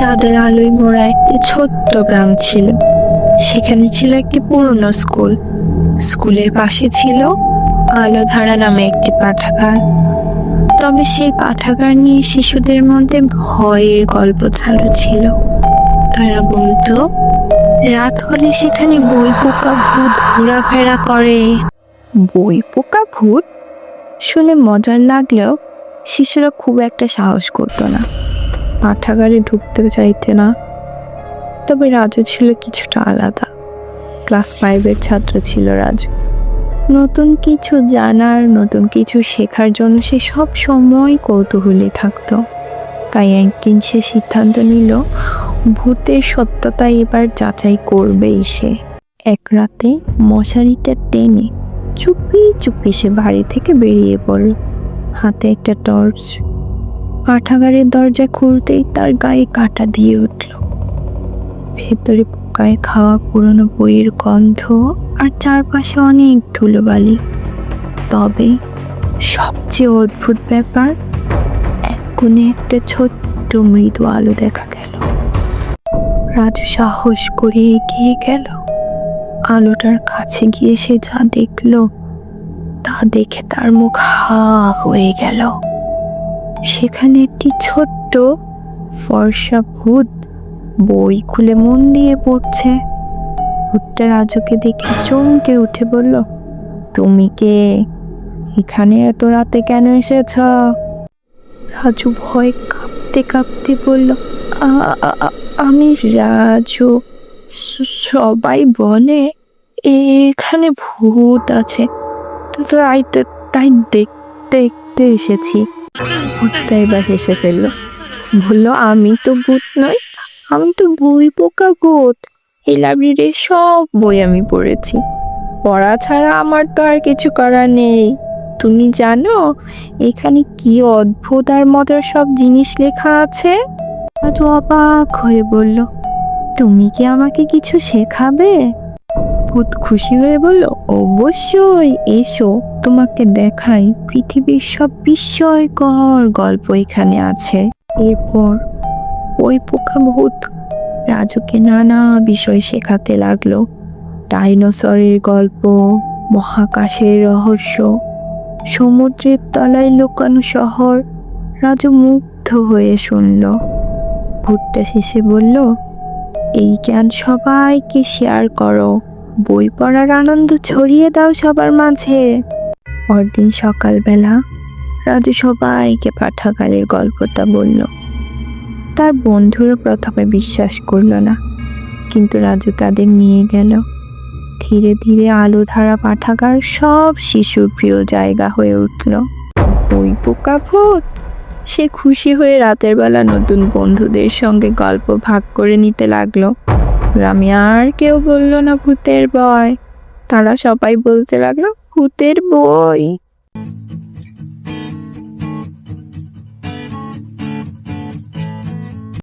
চাঁদের আলোয় মোড়া একটি ছোট্ট গ্রাম ছিল। সেখানে ছিল একটি পুরনো স্কুল। স্কুলের পাশে ছিল আলোধারা নামে একটি পাঠাগার। তবে সেই পাঠাগার নিয়ে শিশুদের মধ্যে ভয়ের গল্প চালু ছিল। তারা বলতো রাত হলে সেখানে বই পোকা ভূত ঘোরাফেরা করে। বই পোকা ভূত শুনে মজার লাগলেও শিশুরা খুব একটা সাহস করতো না, পাঠাগারে ঢুকতে চাইতে না। তবে রাজু ছিল কিছুটা আলাদা। ক্লাস 5-এর ছাত্র ছিল রাজু। নতুন কিছু জানার, নতুন কিছু শেখার জন্য সে সব সময় কৌতূহলী থাকতো। তাই একদিন সে সিদ্ধান্ত নিল ভূতের সত্যতা এবার যাচাই করবেই সে। এক রাতে মশারিটা টেনে চুপি চুপি সে বাড়ি থেকে বেরিয়ে পড়ল, হাতে একটা টর্চ। পাঠাগারের দরজা খুলতেই তার গায়ে কাঁটা দিয়ে উঠল। ভেতরে পোকায় খাওয়া পুরনো বইয়ের গন্ধ আর চারপাশে অনেক ধুলোবালি। তবে সবচেয়ে অদ্ভুত ব্যাপার, এক কোণে একটা ছোট্ট মৃদু আলো দেখা গেল। রাজু সাহস করে এগিয়ে গেল। আলোটার কাছে গিয়ে সে যা দেখল তা দেখে তার মুখ হা হয়ে গেল। সেখানে একটি ছোট্ট ফর্সা ভূত বই খুলে মন দিয়ে পড়ছে। ভূতটা রাজুকে দেখে চমকে উঠে বলল, তুমি কে? এখানে এত রাতে কেন এসেছ? রাজু ভয় কাঁপতে কাঁপতে বলল, আমি রাজু। সবাই বলে এখানে ভূত আছে, তাই তাই দেখতে এসেছি। ভূতটা এবার হেসে ফেলল, বলল, আমি তো ভূত নই, আমি তো বই পোকা ভূত। এই লাইব্রেরির সব বই আমি পড়েছি। পড়া ছাড়া আমার তো আর কিছু করার নেই। তুমি জানো এখানে কি অদ্ভুত আর মজার সব জিনিস লেখা আছে? রাজু অবাক হয়ে বলল, তুমি কি আমাকে কিছু শেখাবে? ভূত খুশি হয়ে বলল, অবশ্যই, এসো তোমাকে দেখাই। পৃথিবীর সব বিস্ময়কর গল্প এখানে আছে। এরপর ওই পোকা ভূত রাজুকে নানা বিষয় শেখাতে লাগলো। ডাইনোসরের গল্প, মহাকাশের রহস্য, সমুদ্রের তলায় লুকানো শহর। রাজু মুগ্ধ হয়ে শুনল। ভূতটা শেষে বলল, এই জ্ঞান সবাইকে শেয়ার করো, বই পড়ার আনন্দ ছড়িয়ে দাও সবার মাঝে। পরদিন সকালবেলা রাজু সবাইকে পাঠাগারের গল্পটা বলল। তার বন্ধুরা প্রথমে বিশ্বাস করল না, কিন্তু রাজু তাদের নিয়ে গেল। ধীরে ধীরে আলোধারা পাঠাগার সব শিশুর প্রিয় জায়গা হয়ে উঠল। বই পোকা ভূত সে খুশি হয়ে রাতের বেলা নতুন বন্ধুদের সঙ্গে গল্প ভাগ করে নিতে লাগলো। গ্রামে আর কেউ বলল না ভূতের ভয়, তারা সবাই বলতে লাগলো ভূতের বই।